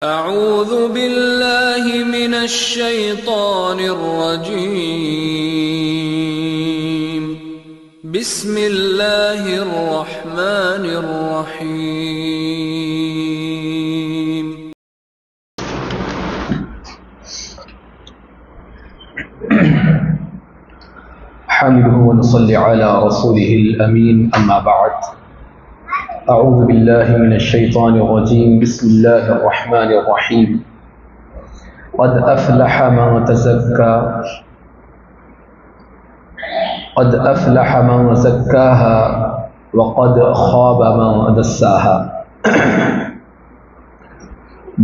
اعوذ باللہ من الشیطان الرجیم بسم اللہ الرحمن الرحیم حمده ونصلي على رسوله الأمين أما بعد أعوذ بالله من الشيطان الرجيم بسم الله الرحمن الرحيم قد أفلح من زكاها وقد خاب من دساها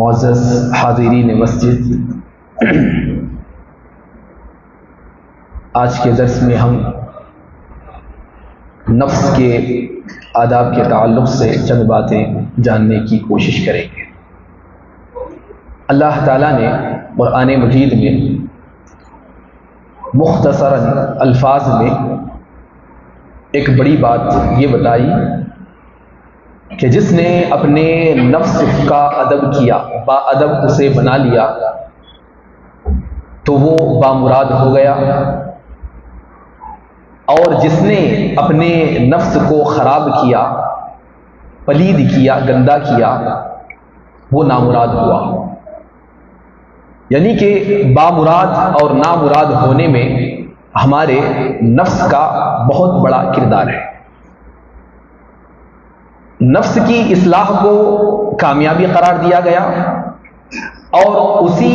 معزز حاضرین مسجد، آج کے درس میں ہم نفس کے آداب کے تعلق سے چند باتیں جاننے کی کوشش کریں گے۔ اللہ تعالیٰ نے قرآن مجید میں مختصراً الفاظ میں ایک بڑی بات یہ بتائی کہ جس نے اپنے نفس کا ادب کیا، با ادب اسے بنا لیا، تو وہ بامراد ہو گیا، اور جس نے اپنے نفس کو خراب کیا، پلید کیا، گندا کیا، وہ نامراد ہوا۔ یعنی کہ بامراد اور نامراد ہونے میں ہمارے نفس کا بہت بڑا کردار ہے۔ نفس کی اصلاح کو کامیابی قرار دیا گیا اور اسی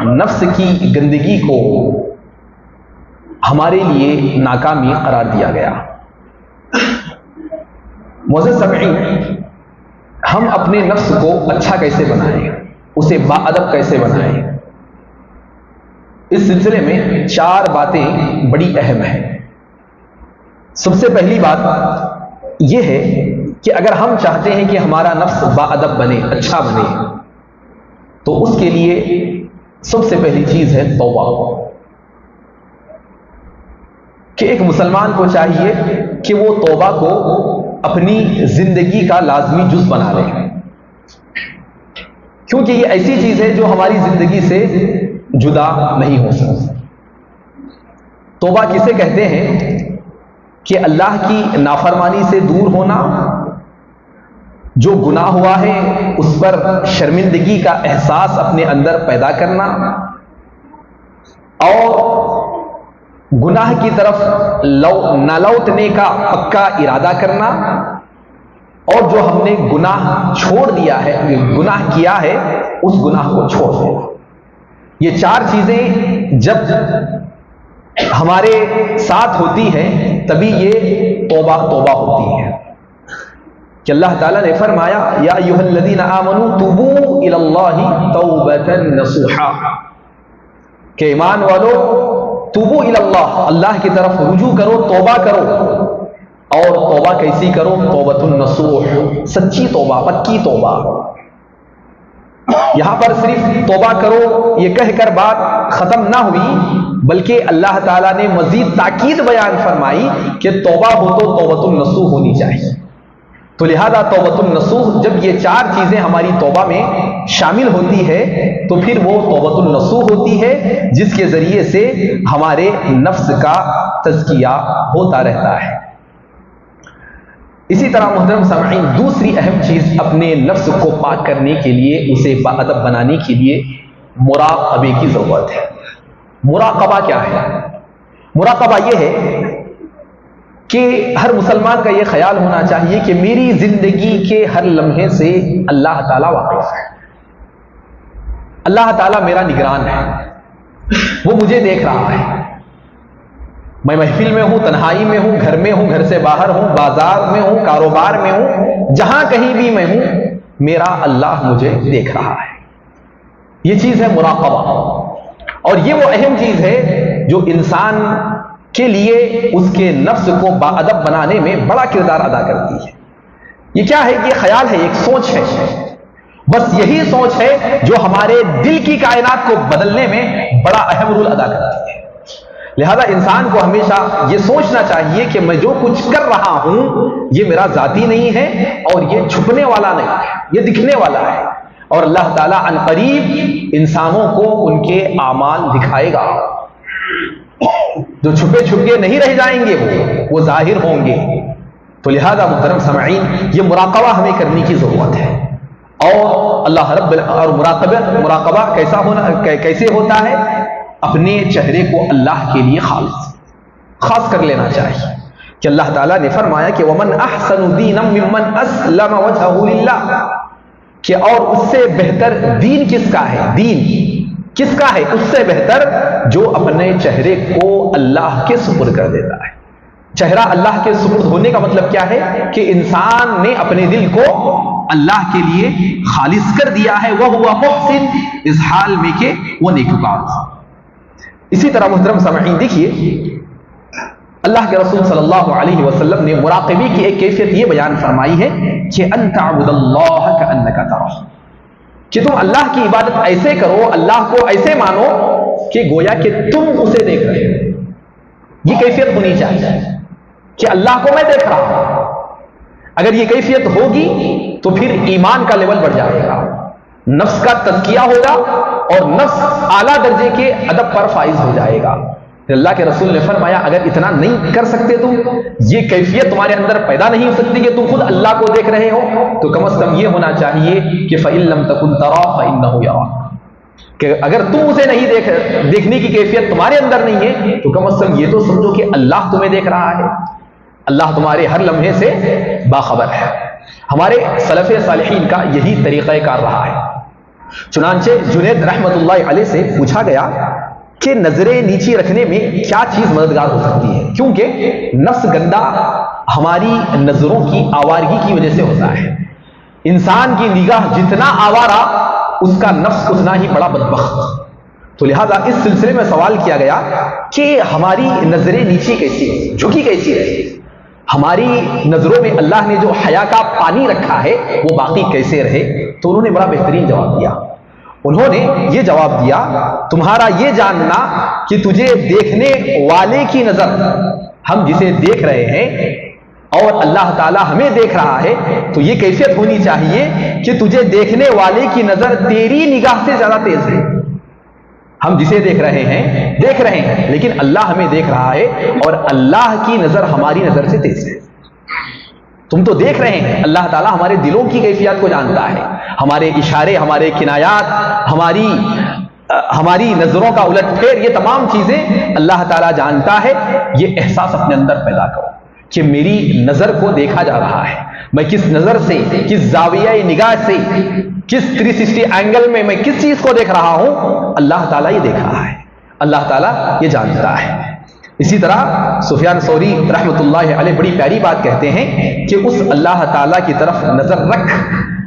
نفس کی گندگی کو ہمارے لیے ناکامی قرار دیا گیا۔ معزز سامعین، ہم اپنے نفس کو اچھا کیسے بنائیں، اسے با ادب کیسے بنائیں، اس سلسلے میں 4 باتیں بڑی اہم ہیں۔ سب سے پہلی بات یہ ہے کہ اگر ہم چاہتے ہیں کہ ہمارا نفس با ادب بنے، اچھا بنے، تو اس کے لیے سب سے پہلی چیز ہے توبہ، کہ ایک مسلمان کو چاہیے کہ وہ توبہ کو اپنی زندگی کا لازمی جز بنا لے، کیونکہ یہ ایسی چیز ہے جو ہماری زندگی سے جدا نہیں ہو سکتی۔ توبہ کسے کہتے ہیں کہ اللہ کی نافرمانی سے دور ہونا، جو گناہ ہوا ہے اس پر شرمندگی کا احساس اپنے اندر پیدا کرنا، اور گناہ کی طرف نہ لوٹنے کا پکا ارادہ کرنا، اور جو ہم نے گناہ چھوڑ دیا ہے، گناہ کیا ہے، اس گناہ کو چھوڑ دینا۔ یہ 4 چیزیں جب ہمارے ساتھ ہوتی ہیں تبھی یہ توبہ ہوتی ہے، کہ اللہ تعالیٰ نے فرمایا یا ایھا الذین آمنوا توبوا الی اللہ توبۃ نصوحا، کہ ایمان والو توبو الی اللہ، اللہ کی طرف رجوع کرو، توبہ کرو، اور توبہ کیسی کرو؟ توبۃ النصوح، سچی توبہ، پکی توبہ۔ یہاں پر صرف توبہ کرو یہ کہہ کر بات ختم نہ ہوئی، بلکہ اللہ تعالیٰ نے مزید تاکید بیان فرمائی کہ توبہ ہو تو توبۃ النصوح ہونی چاہیے۔ تو لہذا توبۃ النصوح، جب یہ 4 چیزیں ہماری توبہ میں شامل ہوتی ہے تو پھر وہ توبۃ النصوح ہوتی ہے، جس کے ذریعے سے ہمارے نفس کا تزکیہ ہوتا رہتا ہے۔ اسی طرح محترم سامعین، دوسری اہم چیز اپنے نفس کو پاک کرنے کے لیے، اسے باادب بنانے کے لیے مراقبے کی ضرورت ہے۔ مراقبہ کیا ہے؟ مراقبہ یہ ہے کہ ہر مسلمان کا یہ خیال ہونا چاہیے کہ میری زندگی کے ہر لمحے سے اللہ تعالیٰ واقف ہے، اللہ تعالیٰ میرا نگران ہے، وہ مجھے دیکھ رہا ہے۔ میں محفل میں ہوں، تنہائی میں ہوں، گھر میں ہوں، گھر سے باہر ہوں، بازار میں ہوں، کاروبار میں ہوں، جہاں کہیں بھی میں ہوں، میرا اللہ مجھے دیکھ رہا ہے۔ یہ چیز ہے مراقبہ، اور یہ وہ اہم چیز ہے جو انسان کے لیے اس کے نفس کو باادب بنانے میں بڑا کردار ادا کرتی ہے۔ یہ کیا ہے؟ یہ خیال ہے، ایک سوچ ہے، بس یہی سوچ ہے جو ہمارے دل کی کائنات کو بدلنے میں بڑا اہم رول ادا کرتی ہے۔ لہذا انسان کو ہمیشہ یہ سوچنا چاہیے کہ میں جو کچھ کر رہا ہوں یہ میرا ذاتی نہیں ہے اور یہ چھپنے والا نہیں ہے، یہ دکھنے والا ہے۔ اور اللہ تعالیٰ عن قریب انسانوں کو ان کے اعمال دکھائے گا، جو چھپے چھپے نہیں رہ جائیں گے، وہ ظاہر ہوں گے۔ تو لہذا محترم سامعین، یہ مراقبہ ہمیں کرنے کی ضرورت ہے۔ اور اللہ اور مراقبہ کیسے ہوتا ہے؟ اپنے چہرے کو اللہ کے لیے خاص کر لینا چاہیے کہ اللہ تعالیٰ نے فرمایا کہ وَمَنْ أَحْسَنُ دِينًا مِّمَّنْ أَسْلَمَ وَجْهَهُ لِلَّهِ، کہ اور اس سے بہتر دین کس کا ہے؟ دین کس کا ہے؟ اس سے بہتر جو اپنے چہرے کو اللہ کے سپرد کر دیتا ہے۔ چہرہ اللہ کے سپرد ہونے کا مطلب کیا ہے؟ کہ انسان نے اپنے دل کو اللہ کے لیے خالص کر دیا ہے، وَهُوَ مُحْسِنٌ، اس حال میں کہ وہ نیکوکار ہو۔ اسی طرح محترم سامعین دیکھیے، اللہ کے رسول صلی اللہ علیہ وسلم نے مراقبے کی ایک کیفیت یہ بیان فرمائی ہے کہ ان تعبد اللہ کأنک تراہ، کہ تم اللہ کی عبادت ایسے کرو، اللہ کو ایسے مانو کہ گویا کہ تم اسے دیکھ رہے ہو۔ یہ کیفیت ہونی چاہیے کہ اللہ کو میں دیکھ رہا ہوں۔ اگر یہ کیفیت ہوگی تو پھر ایمان کا لیول بڑھ جائے گا، نفس کا تزکیہ ہوگا اور نفس اعلیٰ درجے کے ادب پر فائز ہو جائے گا۔ اللہ کے رسول نے فرمایا اگر اتنا نہیں کر سکتے تم، یہ کیفیت تمہارے اندر پیدا نہیں ہو سکتی کہ تم خود اللہ کو دیکھ رہے ہو، تو کم از کم یہ ہونا چاہیے کہ فَإِن لَمْ تَكُنْ تَرَاهُ فَإِنَّهُ يَرَاكَ، کہ اگر تم اسے نہیں دیکھنے کی کیفیت تمہارے اندر نہیں ہے تو کم از کم یہ تو سمجھو کہ اللہ تمہیں دیکھ رہا ہے، اللہ تمہارے ہر لمحے سے باخبر ہے۔ ہمارے سلف صالحین کا یہی طریقہ کار رہا ہے۔ چنانچہ جنید رحمت اللہ علیہ سے پوچھا گیا کہ نظریں نیچی رکھنے میں کیا چیز مددگار ہو سکتی ہے، کیونکہ نفس گندا ہماری نظروں کی آوارگی کی وجہ سے ہوتا ہے۔ انسان کی نگاہ جتنا آوارہ، اس کا نفس اتنا ہی بڑا بدبخت۔ تو لہذا اس سلسلے میں سوال کیا گیا کہ ہماری نظریں نیچی کیسی ہے، جھکی کیسی ہے، ہماری نظروں میں اللہ نے جو حیا کا پانی رکھا ہے وہ باقی کیسے رہے؟ تو انہوں نے بڑا بہترین جواب دیا۔ انہوں نے یہ جواب دیا، تمہارا یہ جاننا کہ تجھے دیکھنے والے کی نظر، ہم جسے دیکھ رہے ہیں اور اللہ تعالیٰ ہمیں دیکھ رہا ہے، تو یہ کیفیت ہونی چاہیے کہ تجھے دیکھنے والے کی نظر تیری نگاہ سے زیادہ تیز ہے۔ ہم جسے دیکھ رہے ہیں لیکن اللہ ہمیں دیکھ رہا ہے اور اللہ کی نظر ہماری نظر سے تیز ہے۔ تم تو دیکھ رہے ہیں، اللہ تعالیٰ ہمارے دلوں کی کیفیات کو جانتا ہے، ہمارے اشارے، ہمارے کنایات، ہماری نظروں کا الٹ پھیر، یہ تمام چیزیں اللہ تعالیٰ جانتا ہے۔ یہ احساس اپنے اندر پیدا کرو کہ میری نظر کو دیکھا جا رہا ہے، میں کس نظر سے، کس زاویہ نگاہ سے، کس 360 اینگل میں میں کس چیز کو دیکھ رہا ہوں، اللہ تعالیٰ یہ دیکھ رہا ہے، اللہ تعالیٰ یہ جانتا ہے۔ اسی طرح سفیان ثوری رحمۃ اللہ علیہ بڑی پیاری بات کہتے ہیں کہ اس اللہ تعالیٰ کی طرف نظر رکھ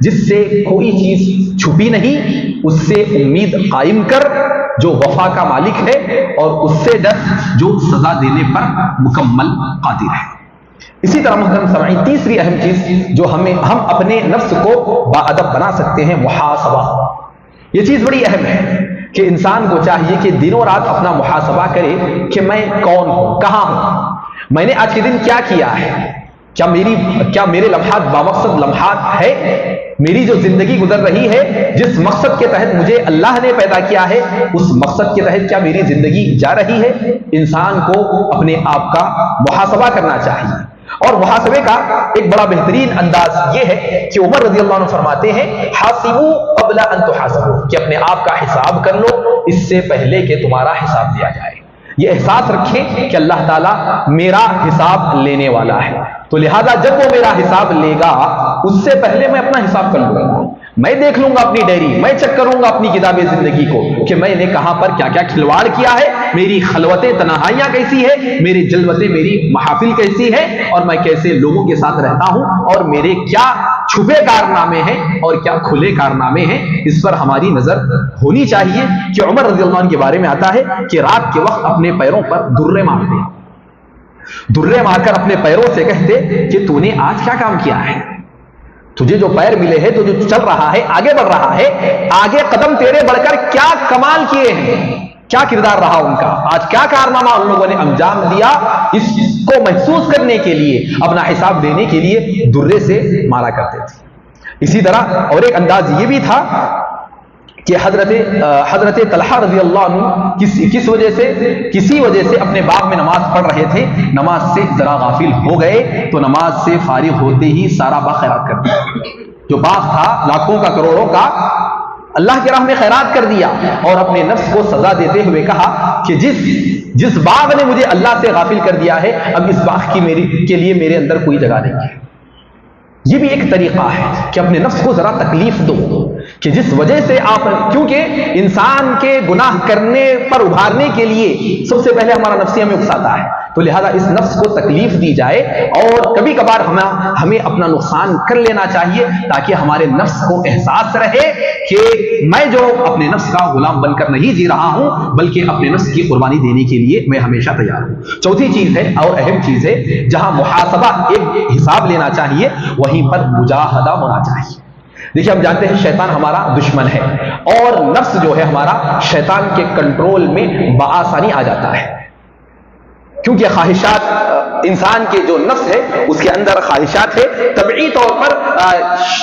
جس سے کوئی چیز چھپی نہیں، اس سے امید قائم کر جو وفا کا مالک ہے، اور اس سے ڈر جو سزا دینے پر مکمل قادر ہے۔ اسی طرح محترم سامعین، تیسری اہم چیز جو ہم اپنے نفس کو باادب بنا سکتے ہیں، محاسبہ۔ یہ چیز بڑی اہم ہے کہ انسان کو چاہیے کہ دنوں رات اپنا محاسبہ کرے کہ میں کون ہوں، کہاں ہوں، میں نے آج کے دن کیا کیا ہے، کیا میرے لمحات بامقصد لمحات ہے، میری جو زندگی گزر رہی ہے جس مقصد کے تحت مجھے اللہ نے پیدا کیا ہے، اس مقصد کے تحت کیا میری زندگی جا رہی ہے۔ انسان کو اپنے آپ کا محاسبہ کرنا چاہیے، اور محاسبے کا ایک بڑا بہترین انداز یہ ہے کہ عمر رضی اللہ عنہ فرماتے ہیں، حاسبو قبل ان تحاسبو، کہ اپنے آپ کا حساب کر لو اس سے پہلے کہ تمہارا حساب دیا جائے۔ یہ احساس رکھیں کہ اللہ تعالیٰ میرا حساب لینے والا ہے، تو لہذا جب وہ میرا حساب لے گا اس سے پہلے میں اپنا حساب کر لوں گا، میں دیکھ لوں گا اپنی ڈائری، میں چیک کروں گا اپنی کتاب زندگی کو کہ میں نے کہاں پر کیا کیا کھلواڑ کیا ہے، میری خلوتیں تنہائیاں کیسی ہے، میری جلوتیں، میری محافل کیسی ہے، اور میں کیسے لوگوں کے ساتھ رہتا ہوں، اور میرے کیا چھپے کارنامے ہیں اور کیا کھلے کارنامے ہیں، اس پر ہماری نظر ہونی چاہیے۔ کہ عمر رضی اللہ عنہ کے بارے میں آتا ہے کہ رات کے وقت اپنے پیروں پر درے مارتے، درے مار کر اپنے پیروں سے کہتے کہ تو نے آج کیا کام کیا ہے، تجھے جو پیر ملے ہیں، تو جو چل رہا ہے، آگے بڑھ رہا ہے، آگے قدم تیرے بڑھ کر کیا کمال کیے ہیں، کیا کردار رہا ان کا، آج کیا کارنامہ ان لوگوں نے انجام دیا، اس کو محسوس کرنے کے لیے، اپنا حساب دینے کے لیے درے سے مارا کرتے تھے۔ اسی طرح اور ایک انداز یہ بھی تھا کہ حضرت طلحہ رضی اللہ عنہ کسی وجہ سے اپنے باغ میں نماز پڑھ رہے تھے، نماز سے ذرا غافل ہو گئے تو نماز سے فارغ ہوتے ہی سارا باغ خیرات کر دیا. جو باغ تھا لاکھوں کا کروڑوں کا، اللہ کی راہ میں خیرات کر دیا اور اپنے نفس کو سزا دیتے ہوئے کہا کہ جس باغ نے مجھے اللہ سے غافل کر دیا ہے، اب اس باغ کے لیے میرے اندر کوئی جگہ نہیں ہے. یہ بھی ایک طریقہ ہے کہ اپنے نفس کو ذرا تکلیف دو کہ جس وجہ سے کیونکہ انسان کے گناہ کرنے پر ابھارنے کے لیے سب سے پہلے ہمارا نفس ہمیں اکساتا ہے، تو لہذا اس نفس کو تکلیف دی جائے اور کبھی کبھار ہمیں اپنا نقصان کر لینا چاہیے تاکہ ہمارے نفس کو احساس رہے کہ میں جو اپنے نفس کا غلام بن کر نہیں جی رہا ہوں بلکہ اپنے نفس کی قربانی دینے کے لیے میں ہمیشہ تیار ہوں. چوتھی چیز ہے اور اہم چیز ہے، جہاں محاسبہ ایک حساب لینا چاہیے وہیں پر مجاہدہ ہونا چاہیے. دیکھیے ہم جانتے ہیں شیطان ہمارا دشمن ہے اور نفس جو ہے ہمارا شیطان کے کنٹرول میں بآسانی آ جاتا ہے، کیونکہ خواہشات انسان کے جو نفس ہے اس کے اندر خواہشات ہے. طبعی طور پر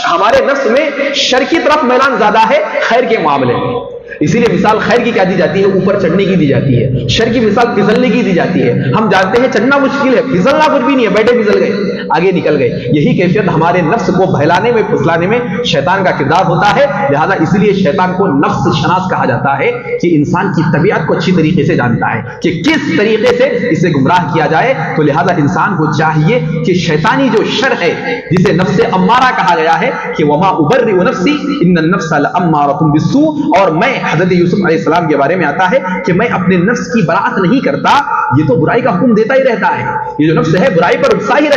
ہمارے نفس میں شر کی طرف میلان زیادہ ہے خیر کے معاملے میں، اسی لیے مثال خیر کی کیا دی جاتی ہے؟ اوپر چڑھنے کی دی جاتی ہے. شر کی مثال پھسلنے کی دی جاتی ہے. ہم جانتے ہیں چڑھنا مشکل ہے، پھسلنا کچھ بھی نہیں ہے، بیٹھے پھسل گئے، آگے نکل گئے. یہی کیفیت ہمارے نفس کو بہلانے میں پھسلانے میں شیطان کا کردار ہوتا ہے. لہذا اس لیے شیطان کو نفس شناس کہا جاتا ہے کہ انسان کی طبیعت کو اچھی طریقے سے جانتا ہے کہ کس طریقے سے اسے گمراہ کیا جائے. تو لہذا انسان کو چاہیے کہ شیطانی جو شر ہے جسے نفس امارہ کہا گیا ہے کہ وما ابرئ نفسی ان النفس لامارۃ بالسوء، اور میں حضرت یوسف علیہ السلام کے بارے میں آتا ہے کہ میں اپنے نفس کی برات نہیں کرتا، یہ تو برائی کا حکم دیتا ہی رہتا ہے. یہ جو نفس ہے برائی پر اکساتا ہی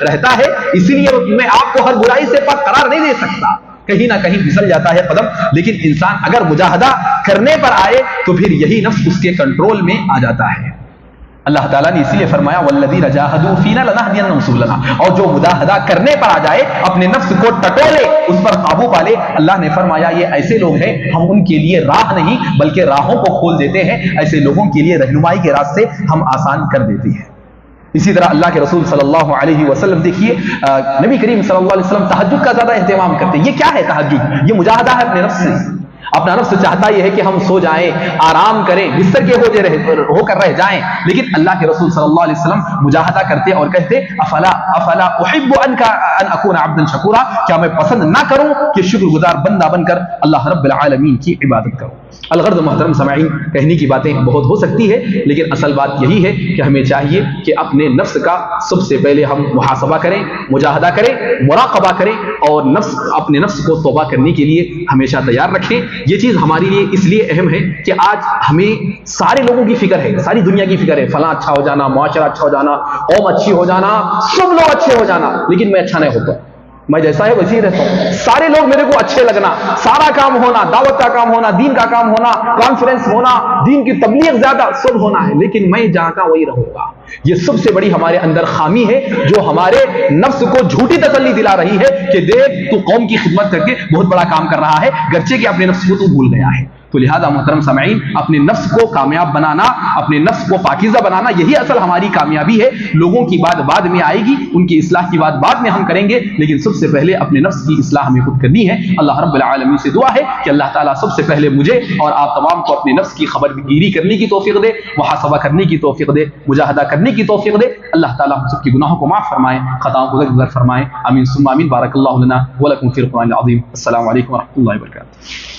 رہتا ہے. اسی لیے میں آپ کو ہر برائی سے پاک قرار نہیں دے سکتا، کہیں نہ کہیں پھسل جاتا ہے قدم. لیکن انسان اگر مجاہدہ کرنے پر آئے تو پھر یہی نفس اس کے کنٹرول میں آ جاتا ہے. اللہ تعالیٰ نے اسی لیے فرمایا والذین جاہدوا فینا لنہدینہم سبلنا، اور جو مجاہدہ کرنے پر آ جائے اپنے نفس کو ٹٹولے، اس پر قابو پالے، اللہ نے فرمایا یہ ایسے لوگ ہیں ہم ان کے لیے راہ نہیں بلکہ راہوں کو کھول دیتے ہیں. ایسے لوگوں کے لیے رہنمائی کے راستے ہم آسان کر دیتے ہیں. اسی طرح اللہ کے رسول صلی اللہ علیہ وسلم دیکھیے نبی کریم صلی اللہ علیہ وسلم تہجد کا زیادہ اہتمام کرتے ہیں. یہ کیا ہے تہجد؟ یہ مجاہدہ ہے اپنے نفس سے. اپنا نفس چاہتا یہ ہے کہ ہم سو جائیں، آرام کریں، بستر کے ہو کر رہ جائیں، لیکن اللہ کے رسول صلی اللہ علیہ وسلم مجاہدہ کرتے اور کہتے افلا احب ان اکون عبدا شکورا، کیا میں پسند نہ کروں کہ شکر گزار بندہ بن کر اللہ رب العالمین کی عبادت کروں. الغرض محترم سامعین، کہنے کی باتیں بہت ہو سکتی ہے لیکن اصل بات یہی ہے کہ ہمیں چاہیے کہ اپنے نفس کا سب سے پہلے ہم محاسبہ کریں، مجاہدہ کریں، مراقبہ کریں اور اپنے نفس کو توبہ کرنے کے لیے ہمیشہ تیار رکھیں. یہ چیز ہمارے لیے اس لیے اہم ہے کہ آج ہمیں سارے لوگوں کی فکر ہے، ساری دنیا کی فکر ہے، فلاں اچھا ہو جانا، معاشرہ اچھا ہو جانا، قوم اچھی ہو جانا، سب لوگ اچھے ہو جانا، لیکن میں اچھا نہیں ہوتا، میں جیسا ہے ویسے ہی رہتا ہوں. سارے لوگ میرے کو اچھے لگنا، سارا کام ہونا، دعوت کا کام ہونا، دین کا کام ہونا، کانفرنس ہونا، دین کی تبلیغ زیادہ سب ہونا ہے، لیکن میں جہاں کا وہی رہوں گا. یہ سب سے بڑی ہمارے اندر خامی ہے جو ہمارے نفس کو جھوٹی تسلی دلا رہی ہے کہ دیکھ تو قوم کی خدمت کر کے بہت بڑا کام کر رہا ہے، گرچہ کہ اپنے نفس کو تو بھول گیا ہے. تو لہذا محترم سامعین، اپنے نفس کو کامیاب بنانا، اپنے نفس کو پاکیزہ بنانا، یہی اصل ہماری کامیابی ہے. لوگوں کی بات بعد میں آئے گی، ان کی اصلاح کی بات بعد میں ہم کریں گے، لیکن سب سے پہلے اپنے نفس کی اصلاح ہمیں خود کرنی ہے. اللہ رب العالمین سے دعا ہے کہ اللہ تعالیٰ سب سے پہلے مجھے اور آپ تمام کو اپنے نفس کی خبر گیری کرنے کی توفیق دے، محاسبہ کرنے کی توفیق دے، مجاہدہ کرنے کی توفیق دے. اللہ تعالیٰ ہم سب کی گناہوں کو معاف فرمائے، خطاؤں کو درگزر فرمائے. آمین ثم آمین. بارک اللہ لنا ولکم فی القرآن العظیم. السلام علیکم ورحمۃ اللہ وبرکاتہ.